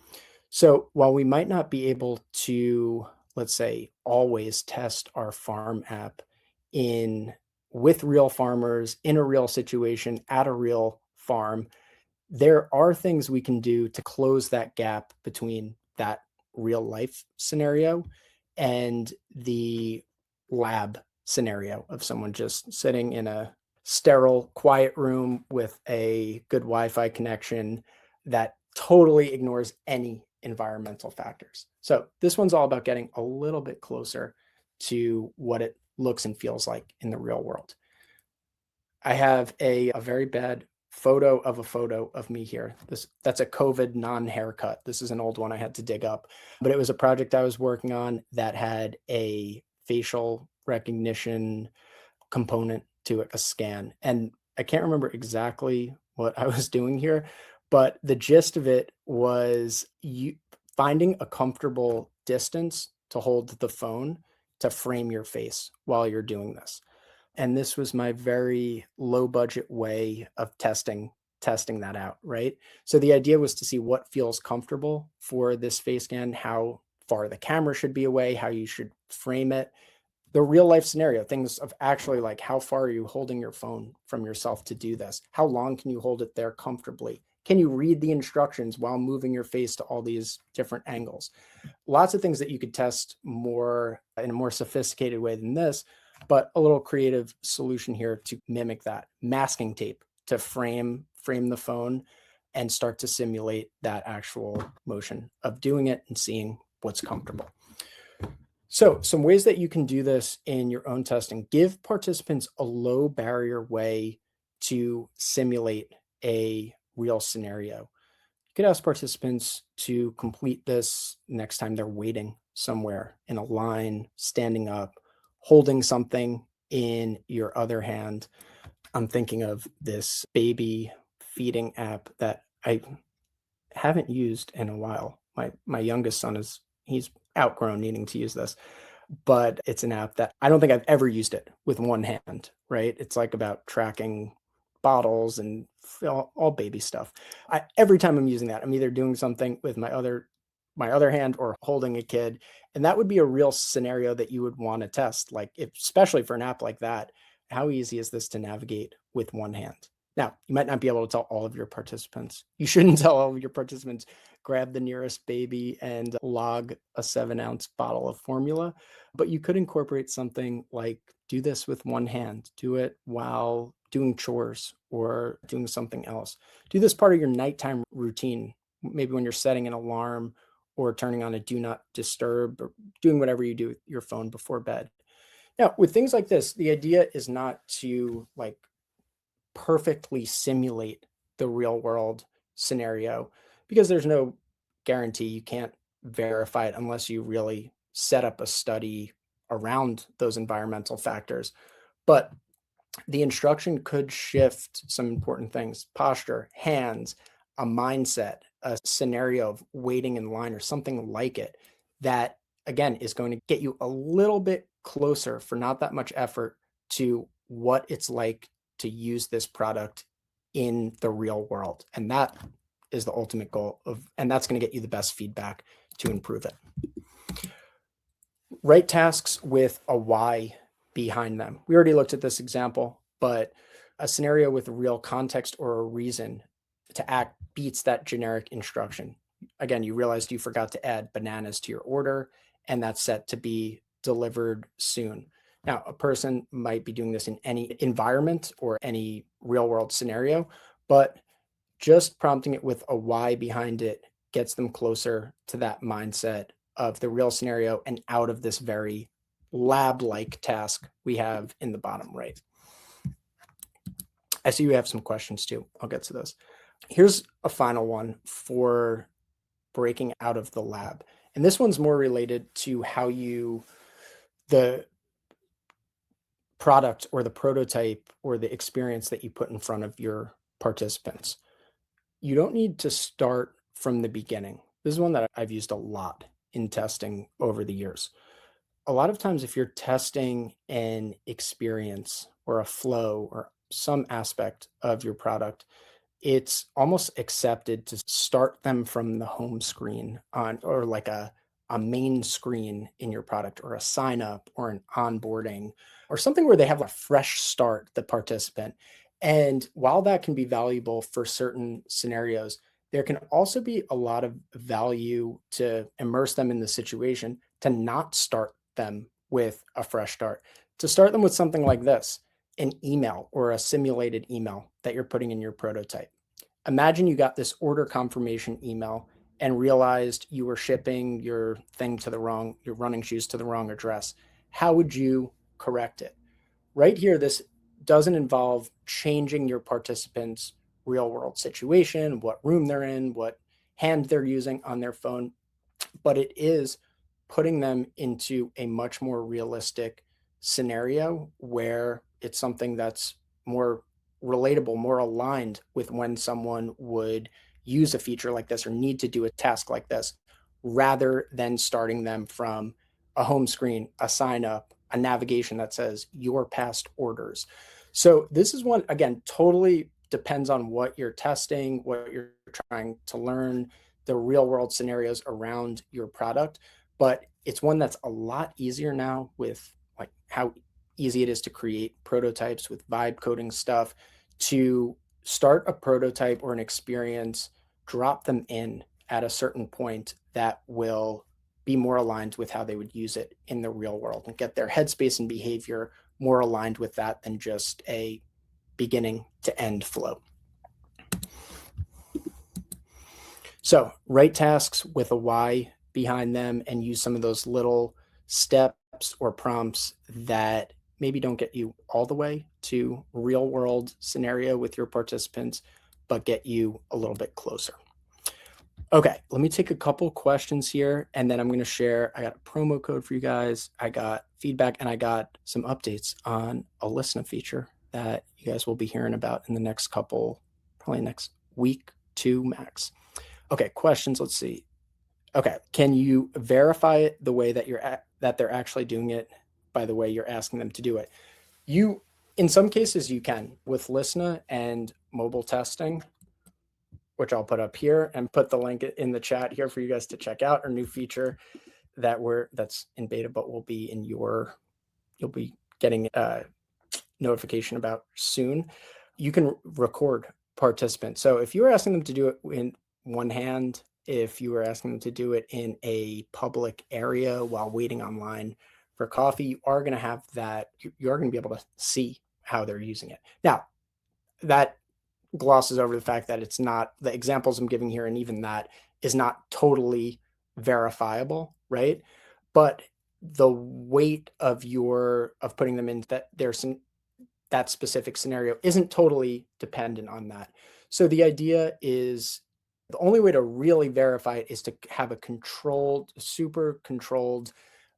So while we might not be able to, let's say, always test our farm app with real farmers in a real situation at a real farm, there are things we can do to close that gap between that real life scenario and the lab scenario of someone just sitting in a sterile, quiet room with a good Wi-Fi connection that totally ignores any environmental factors. So this one's all about getting a little bit closer to what it looks and feels like in the real world. I have a very bad photo of me here. That's a COVID non-haircut. This is an old one I had to dig up, but it was a project I was working on that had a facial recognition component to it, a scan. And I can't remember exactly what I was doing here, but the gist of it was you finding a comfortable distance to hold the phone to frame your face while you're doing this. And this was my very low budget way of testing that out, right? So the idea was to see what feels comfortable for this face scan, how far the camera should be away, how you should frame it, the real life scenario, things of actually like how far are you holding your phone from yourself to do this? How long can you hold it there comfortably? Can you read the instructions while moving your face to all these different angles? Lots of things that you could test more in a more sophisticated way than this, but a little creative solution here to mimic that. Masking tape to frame the phone and start to simulate that actual motion of doing it and seeing what's comfortable. So some ways that you can do this in your own testing: give participants a low barrier way to simulate a real scenario. You could ask participants to complete this next time they're waiting somewhere in a line, standing up, holding something in your other hand. I'm thinking of this baby feeding app that I haven't used in a while. My youngest son he's outgrown needing to use this, but it's an app that I don't think I've ever used it with one hand, right? It's like about tracking bottles and all baby stuff. Every time I'm using that, I'm either doing something with my other hand or holding a kid. And that would be a real scenario that you would want to test. Like especially for an app like that, how easy is this to navigate with one hand? Now, you might not be able to tell all of your participants. You shouldn't tell all of your participants, grab the nearest baby and log a 7-ounce bottle of formula, but you could incorporate something like do this with one hand, do it while doing chores or doing something else. Do this part of your nighttime routine, maybe when you're setting an alarm or turning on a do not disturb or doing whatever you do with your phone before bed. Now, with things like this, the idea is not to like perfectly simulate the real world scenario because there's no guarantee. You can't verify it unless you really set up a study around those environmental factors. But the instruction could shift some important things: posture, hands, a mindset, a scenario of waiting in line or something like it, that again is going to get you a little bit closer for not that much effort to what it's like to use this product in the real world. And that is the ultimate goal and that's going to get you the best feedback to improve it. Write tasks with a why behind them. We already looked at this example, but a scenario with a real context or a reason to act beats that generic instruction. Again, you realized you forgot to add bananas to your order, and that's set to be delivered soon. Now, a person might be doing this in any environment or any real world scenario, but just prompting it with a why behind it gets them closer to that mindset of the real scenario and out of this very lab-like task we have in the bottom right. I see you have some questions too. I'll get to those. Here's a final one for breaking out of the lab. And this one's more related to how the product or the prototype or the experience that you put in front of your participants. You don't need to start from the beginning. This is one that I've used a lot in testing over the years. A lot of times if you're testing an experience or a flow or some aspect of your product, it's almost accepted to start them from the home screen or like a main screen in your product or a sign up or an onboarding or something where they have a fresh start, the participant. And while that can be valuable for certain scenarios, there can also be a lot of value to immerse them in the situation, to not start them with a fresh start, to start them with something like this, an email or a simulated email that you're putting in your prototype. Imagine you got this order confirmation email and realized you were shipping your running shoes to the wrong address. How would you correct it. Right here, this doesn't involve changing your participants' real world situation, what room they're in, what hand they're using on their phone, but it is putting them into a much more realistic scenario where it's something that's more relatable, more aligned with when someone would use a feature like this or need to do a task like this, rather than starting them from a home screen, a sign up, a navigation that says your past orders. So this is one, again, totally depends on what you're testing, what you're trying to learn, the real world scenarios around your product. But it's one that's a lot easier now with like how easy it is to create prototypes with vibe coding stuff, to start a prototype or an experience, drop them in at a certain point that will be more aligned with how they would use it in the real world and get their headspace and behavior more aligned with that than just a beginning to end flow. So write tasks with a why behind them and use some of those little steps or prompts that maybe don't get you all the way to real world scenario with your participants, but get you a little bit closer. Okay, let me take a couple questions here, and then I'm going to share. I got a promo code for you guys. I got feedback, and I got some updates on a Lyssna feature that you guys will be hearing about in the next couple, probably next week, 2 max. Okay, questions. Let's see. Okay, can you verify it the way that that they're actually doing it by the way you're asking them to do it? You, in some cases, you can with Lyssna and mobile testing, which I'll put up here and put the link in the chat here for you guys to check out. Our new feature that's in beta, but will be in you'll be getting a notification about soon. You can record participants. So if you were asking them to do it in one hand, if you were asking them to do it in a public area while waiting online for coffee, you are going to have that. You are going to be able to see how they're using it. Now, that glosses over the fact that it's not, the examples I'm giving here, and even that is not totally verifiable, right? But the weight of putting them in that specific scenario isn't totally dependent on that. So the idea is the only way to really verify it is to have a controlled, super controlled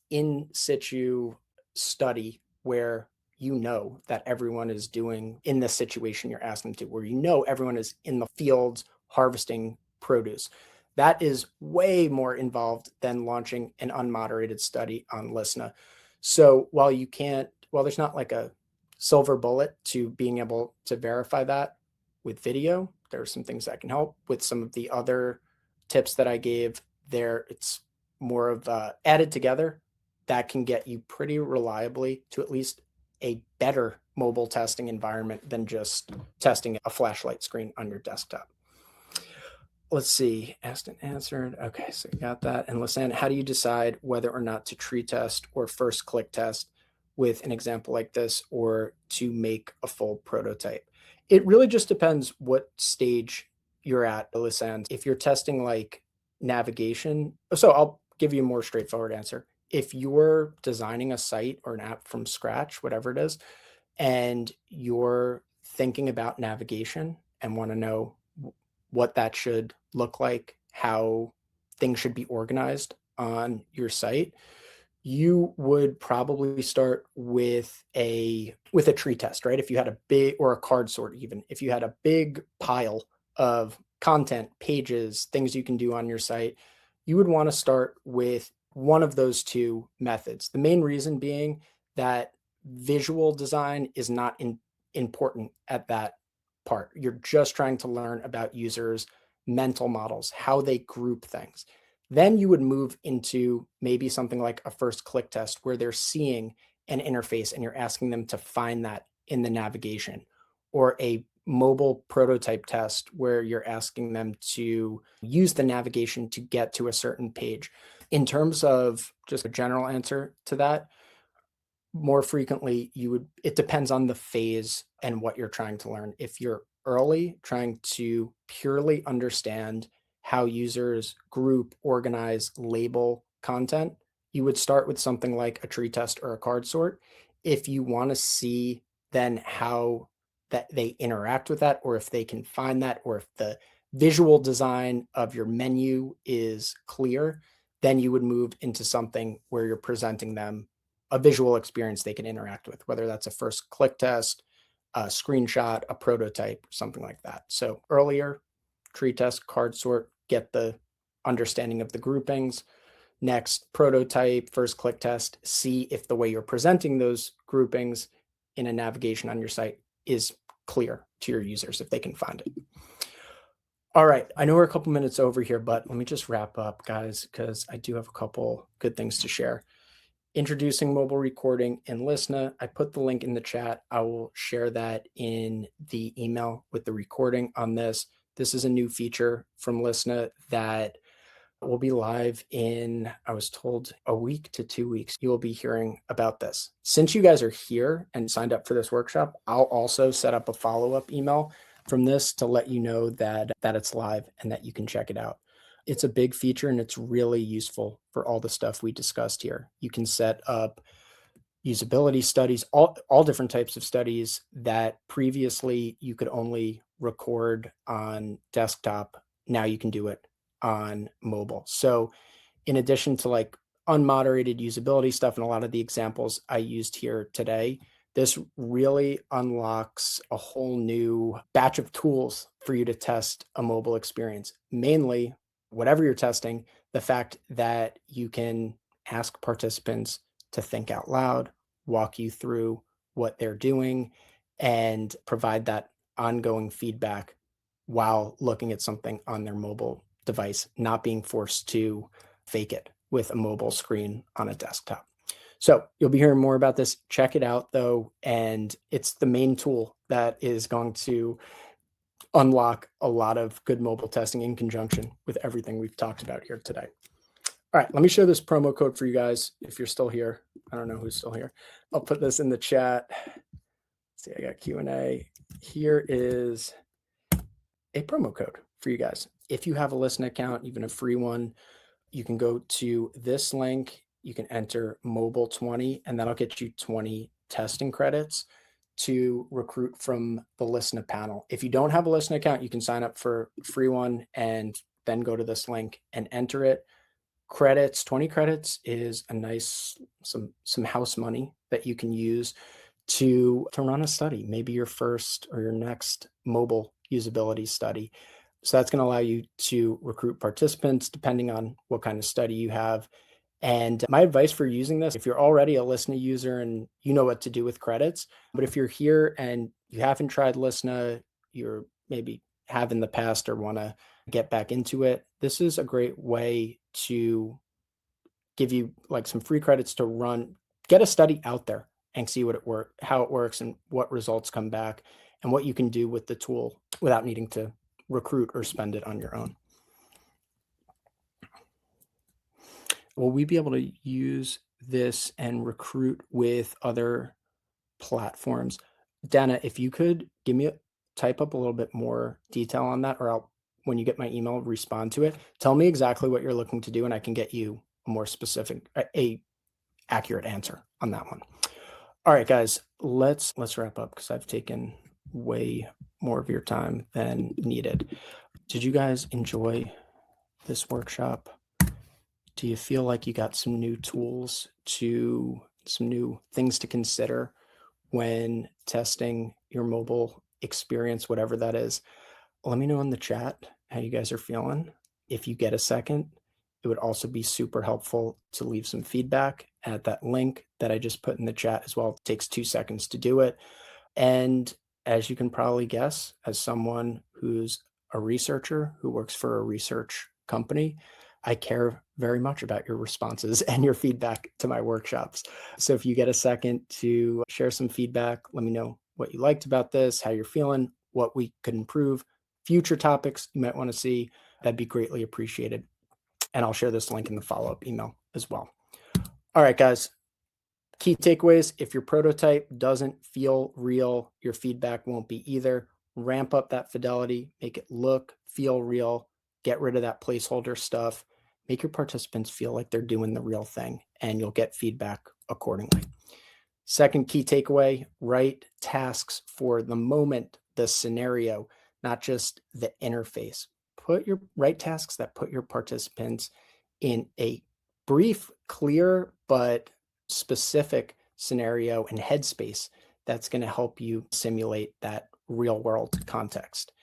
in situ study where you know that everyone is doing in this situation you're asking them to, where you know everyone is in the fields harvesting produce. That is way more involved than launching an unmoderated study on Lyssna. So while there's not like a silver bullet to being able to verify that with video, there are some things that can help. With some of the other tips that I gave there, it's more of added together that can get you pretty reliably to at least a better mobile testing environment than just testing a flashlight screen on your desktop. Let's see, asked and answered. Okay, so you got that. And Lyssna, how do you decide whether or not to tree test or first click test with an example like this, or to make a full prototype? It really just depends what stage you're at, Lyssna. If you're testing like navigation, so I'll give you a more straightforward answer. If you're designing a site or an app from scratch, whatever it is, and you're thinking about navigation and want to know what that should look like, how things should be organized on your site, you would probably start with a tree test, right? If you had a big, or a card sort, even if you had a big pile of content, pages, things you can do on your site, you would want to start with one of those two methods. The main reason being that visual design is not important at that part. You're just trying to learn about users' mental models, how they group things. Then you would move into maybe something like a first click test where they're seeing an interface and you're asking them to find that in the navigation, or a mobile prototype test where you're asking them to use the navigation to get to a certain page. In terms of just a general answer to that, more frequently it depends on the phase and what you're trying to learn. If you're early, trying to purely understand how users group, organize, label content, you would start with something like a tree test or a card sort. if you want to see then how that they interact with that, or if they can find that, or if the visual design of your menu is clear, then you would move into something where you're presenting them a visual experience they can interact with, whether that's a first click test, a screenshot, a prototype, something like that. So earlier, tree test, card sort, get the understanding of the groupings. Next, prototype, first click test, see if the way you're presenting those groupings in a navigation on your site is clear to your users, if they can find it. All right, I know we're a couple minutes over here, but let me just wrap up, guys, because I do have a couple good things to share. Introducing mobile recording in Lyssna. I put the link in the chat. I will share that in the email with the recording on this. This is a new feature from Lyssna that will be live in, I was told, a week to 2 weeks. You will be hearing about this. Since you guys are here and signed up for this workshop, I'll also set up a follow-up email from this to let you know that it's live and that you can check it out. It's a big feature and it's really useful for all the stuff we discussed here. You can set up usability studies, all different types of studies that previously you could only record on desktop. Now you can do it on mobile. So in addition to like unmoderated usability stuff and a lot of the examples I used here today, this really unlocks a whole new batch of tools for you to test a mobile experience. Mainly, whatever you're testing, the fact that you can ask participants to think out loud, walk you through what they're doing, and provide that ongoing feedback while looking at something on their mobile device, not being forced to fake it with a mobile screen on a desktop. So you'll be hearing more about this. Check it out, though, and it's the main tool that is going to unlock a lot of good mobile testing in conjunction with everything we've talked about here today. All right, let me show this promo code for you guys if you're still here. I don't know who's still here. I'll put this in the chat. Let's see, I got Q&A. Here is a promo code for you guys. If you have a Lyssna account, even a free one, you can go to this link. You can enter mobile 20, and that'll get you 20 testing credits to recruit from the Lyssna panel. If you don't have a Lyssna account, you can sign up for a free one and then go to this link and enter it. Credits, 20 credits is a nice, some house money that you can use to run a study, maybe your first or your next mobile usability study. So that's going to allow you to recruit participants depending on what kind of study you have. And my advice for using this, if you're already a Lyssna user and you know what to do with credits, but if you're here and you haven't tried Lyssna, you're maybe have in the past or want to get back into it, this is a great way to give you like some free credits to get a study out there and see how it works and what results come back and what you can do with the tool without needing to recruit or spend it on your own. Will we be able to use this and recruit with other platforms? Dana, if you could type up a little bit more detail on that, or when you get my email, respond to it. Tell me exactly what you're looking to do, and I can get you a more specific, accurate answer on that one. All right, guys, let's wrap up because I've taken way more of your time than needed. Did you guys enjoy this workshop? Do you feel like you got some new tools some new things to consider when testing your mobile experience, whatever that is? Let me know in the chat how you guys are feeling. If you get a second, it would also be super helpful to leave some feedback at that link that I just put in the chat as well. It takes 2 seconds to do it. And as you can probably guess, as someone who's a researcher who works for a research company, I care very much about your responses and your feedback to my workshops. So if you get a second to share some feedback, let me know what you liked about this, how you're feeling, what we could improve, future topics you might want to see. That'd be greatly appreciated. And I'll share this link in the follow-up email as well. All right, guys. Key takeaways: if your prototype doesn't feel real, your feedback won't be either. Ramp up that fidelity, make it look, feel real, get rid of that placeholder stuff, make your participants feel like they're doing the real thing, and you'll get feedback accordingly. Second key takeaway, write tasks for the moment, the scenario, not just the interface. Write tasks that put your participants in a brief, clear, but specific scenario and headspace that's going to help you simulate that real world context.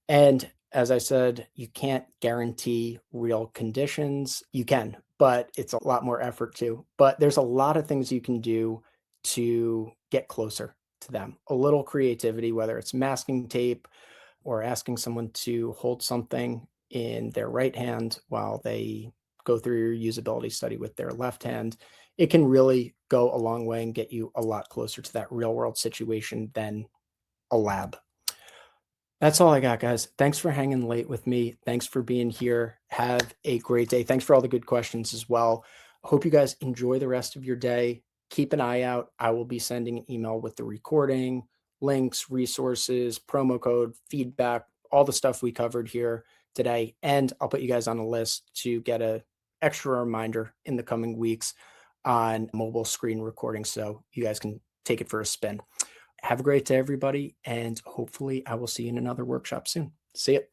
And as I said, you can't guarantee real conditions. You can, but it's a lot more effort too. But there's a lot of things you can do to get closer to them. A little creativity, whether it's masking tape or asking someone to hold something in their right hand while they go through your usability study with their left hand, it can really go a long way and get you a lot closer to that real world situation than a lab. That's all I got, guys. Thanks for hanging late with me. Thanks for being here. Have a great day. Thanks for all the good questions as well. Hope you guys enjoy the rest of your day. Keep an eye out. I will be sending an email with the recording, links, resources, promo code, feedback, all the stuff we covered here today. And I'll put you guys on a list to get an extra reminder in the coming weeks on mobile screen recording so you guys can take it for a spin. Have a great day, everybody, and hopefully I will see you in another workshop soon. See you.